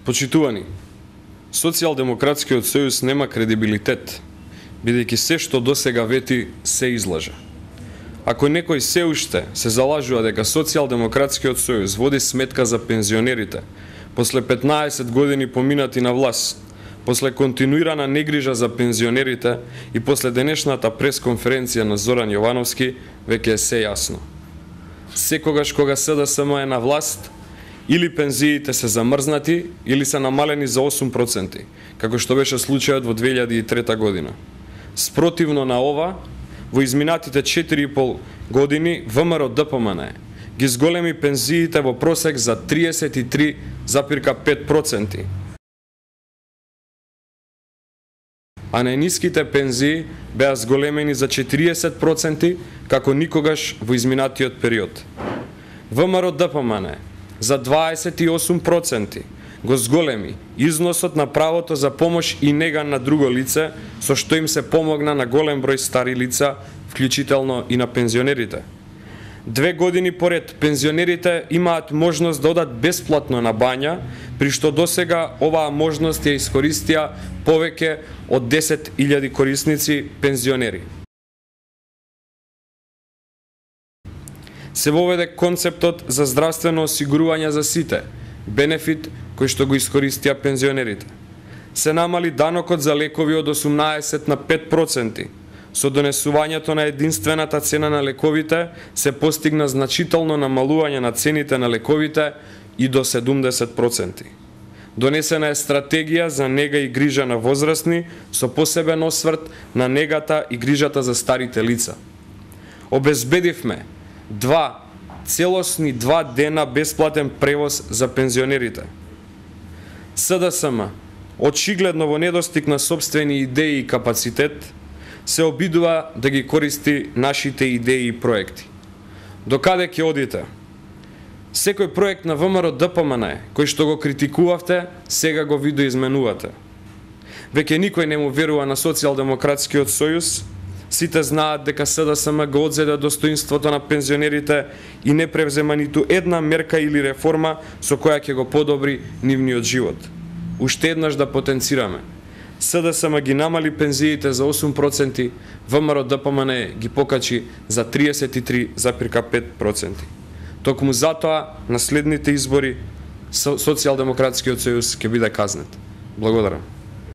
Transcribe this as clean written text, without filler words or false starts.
Почитувани, Социјалдемократскиот сојуз нема кредибилитет, бидејќи се што досега вети се излажа. Ако некој се уште се залажува дека Социјалдемократскиот сојуз води сметка за пензионерите, после 15 години поминати на власт, после континуирана негрижа за пензионерите и после денешната пресконференција на Зоран Јовановски, веќе е се јасно. Секогаш кога СДСМ е на власт, или пензиите се замрзнати, или се намалени за 8%, како што беше случајот во 2003 година. Спротивно на ова, во изминатите 4,5 години ВМРО-ДПМН ги зголеми пензиите во просек за 33,5%, а најниските пензии беа зголемени за 40% како никогаш во изминатиот период. ВМРО-ДПМН за 28% го зголеми износот на правото за помош и нега на друго лице, со што им се помогна на голем број стари лица, вклучително и на пензионерите. 2 години поред пензионерите имаат можност да одат бесплатно на бања, при што досега оваа можност ја искористија повеќе од 10.000 корисници пензионери. Се воведе концептот за здравствено осигурување за сите, бенефит кој што го искористија пензионерите. Се намали данокот за лекови од 18 на 5%. Со донесувањето на единствената цена на лековите се постигна значително намалување на цените на лековите и до 70%. Донесена е стратегија за нега и грижа на возрастни со посебен осврт на негата и грижата за старите лица. Обезбедивме 2 дена бесплатен превоз за пензионерите. СДСМ, очигледно во недостиг на сопствени идеи и капацитет, се обидува да ги користи нашите идеи и проекти. Докаде ќе одите? Секој проект на ВМРО-ДПМН кој што го критикувавте, сега го видоизменувате. Веќе никој не му верува на Социјалдемократскиот сојуз. Сите знаат дека СДСМ го одзеде достоинството на пензионерите и не превзема ниту една мерка или реформа со која ќе го подобри нивниот живот. Уште еднаш да потенцираме. СДСМ ги намали пензиите за 8%, ВМРО-ДПМН ги покачи за 33,5%. Токму затоа на следните избори Социјалдемократскиот сојуз ќе биде казнет. Благодарам.